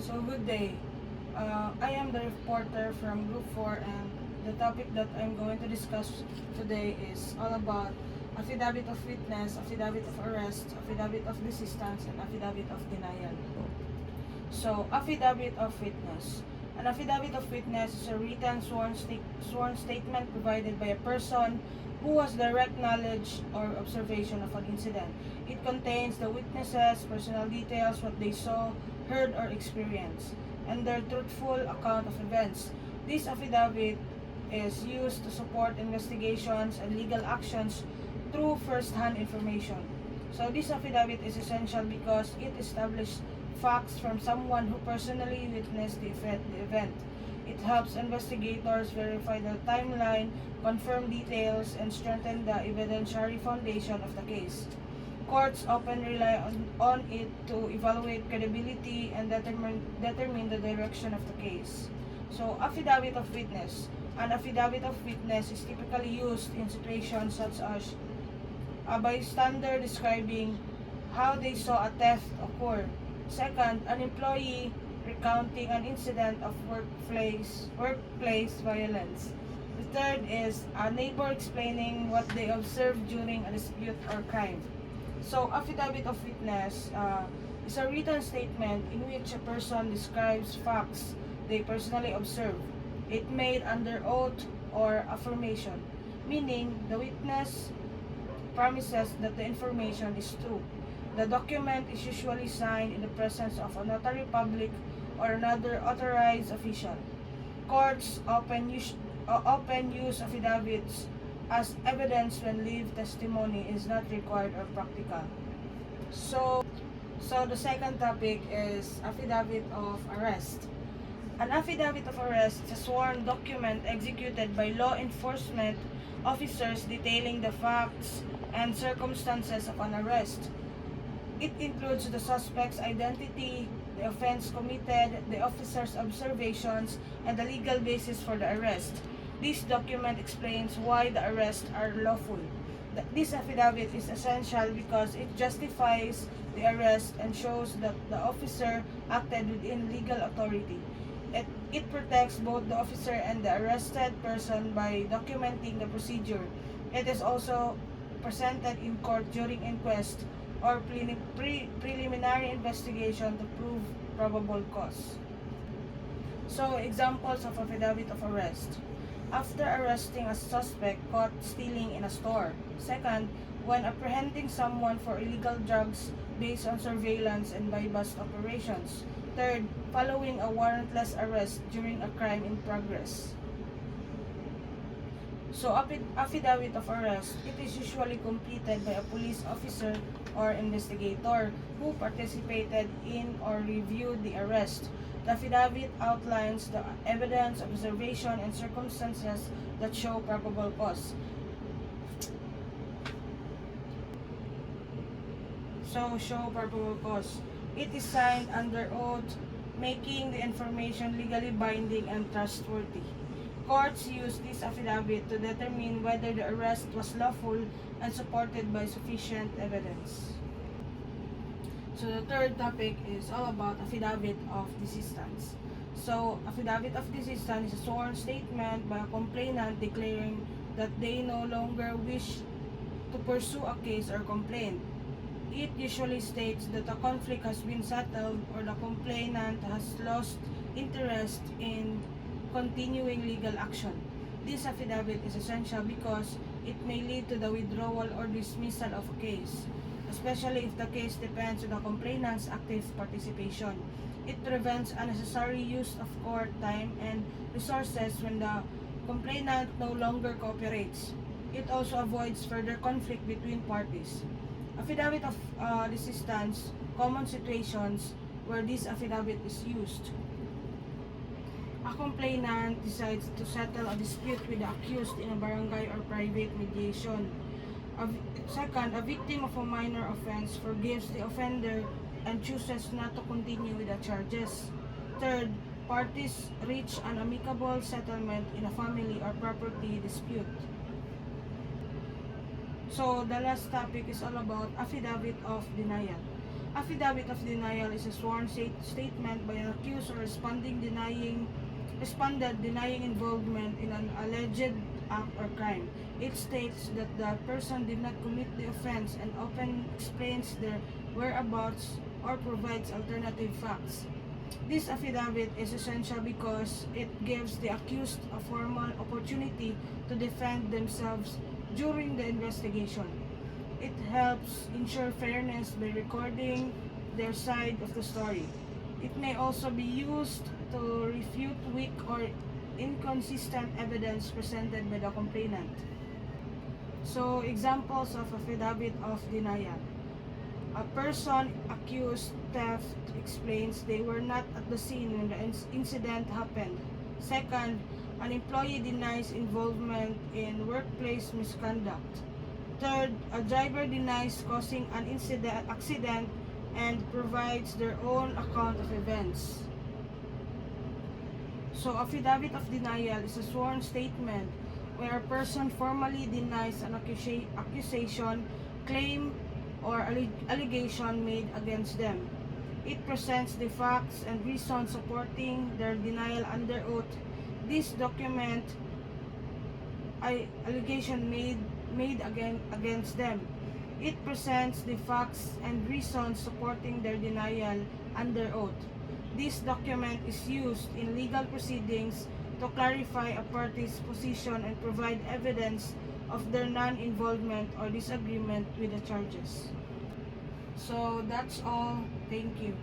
So good day. I am the reporter from Group 4, and the topic that I'm going to discuss today is all about affidavit of witness, affidavit of arrest, affidavit of desistance, and affidavit of denial. So, affidavit of witness. An affidavit of witness is a written sworn statement provided by a person who has direct knowledge or observation of an incident. It contains the witnesses' personal details, what they saw, heard, or experienced, and their truthful account of events. This affidavit is used to support investigations and legal actions through first-hand information. So this affidavit is essential because it establishes facts from someone who personally witnessed the event. It helps investigators verify the timeline, confirm details, and strengthen the evidentiary foundation of the case. Courts often rely on it to evaluate credibility and determine the direction of the case. So, affidavit of witness. An affidavit of witness is typically used in situations such as a bystander describing how they saw a theft occur. Second, an employee recounting an incident of workplace violence. The third is a neighbor explaining what they observed during a dispute or crime. So, affidavit of witness is a written statement in which a person describes facts they personally observe. It made under oath or affirmation, meaning the witness promises that the information is true. The document is usually signed in the presence of a notary public or another authorized official. Courts often use affidavits as evidence when live testimony is not required or practical. So the second topic is affidavit of arrest. An affidavit of arrest is a sworn document executed by law enforcement officers detailing the facts and circumstances of an arrest. It includes the suspect's identity, the offense committed, the officer's observations, and the legal basis for the arrest. This document explains why the arrests are lawful. This affidavit is essential because it justifies the arrest and shows that the officer acted within legal authority. It protects both the officer and the arrested person by documenting the procedure. It is also presented in court during inquest or preliminary investigation to prove probable cause. So, examples of affidavit of arrest. After arresting a suspect caught stealing in a store. Second, when apprehending someone for illegal drugs based on surveillance and buy-bust operations. Third, following a warrantless arrest during a crime in progress. So, affidavit of arrest, it is usually completed by a police officer or investigator who participated in or reviewed the arrest. The affidavit outlines the evidence, observation, and circumstances that show probable cause. Show probable cause. It is signed under oath, making the information legally binding and trustworthy. Courts use this affidavit to determine whether the arrest was lawful and supported by sufficient evidence. So the third topic is all about affidavit of desistance. So affidavit of desistance is a sworn statement by a complainant declaring that they no longer wish to pursue a case or complaint. It usually states that a conflict has been settled or the complainant has lost interest in continuing legal action. This affidavit is essential because it may lead to the withdrawal or dismissal of a case, especially if the case depends on the complainant's active participation. It prevents unnecessary use of court time and resources when the complainant no longer cooperates. It also avoids further conflict between parties. Affidavit of desistance, common situations where this affidavit is used. A complainant decides to settle a dispute with the accused in a barangay or private mediation. Second, a victim of a minor offense forgives the offender and chooses not to continue with the charges. Third, parties reach an amicable settlement in a family or property dispute. So, the last topic is all about affidavit of denial. Affidavit of denial is a sworn statement by an accused or respondent denying involvement in an alleged act or crime. It states that the person did not commit the offense and often explains their whereabouts or provides alternative facts. This affidavit is essential because it gives the accused a formal opportunity to defend themselves during the investigation. It helps ensure fairness by recording their side of the story. It may also be used to refute weak or inconsistent evidence presented by the complainant. So, examples of affidavit of denial. A person accused theft explains they were not at the scene when the incident happened. Second, an employee denies involvement in workplace misconduct. Third, a driver denies causing an accident and provides their own account of events. So, affidavit of denial is a sworn statement where a person formally denies an accusation, claim, or allegation made against them. It presents the facts and reasons supporting their denial under oath. This document allegation made against them. It presents the facts and reasons supporting their denial under oath. This document is used in legal proceedings to clarify a party's position and provide evidence of their non-involvement or disagreement with the charges. So that's all. Thank you.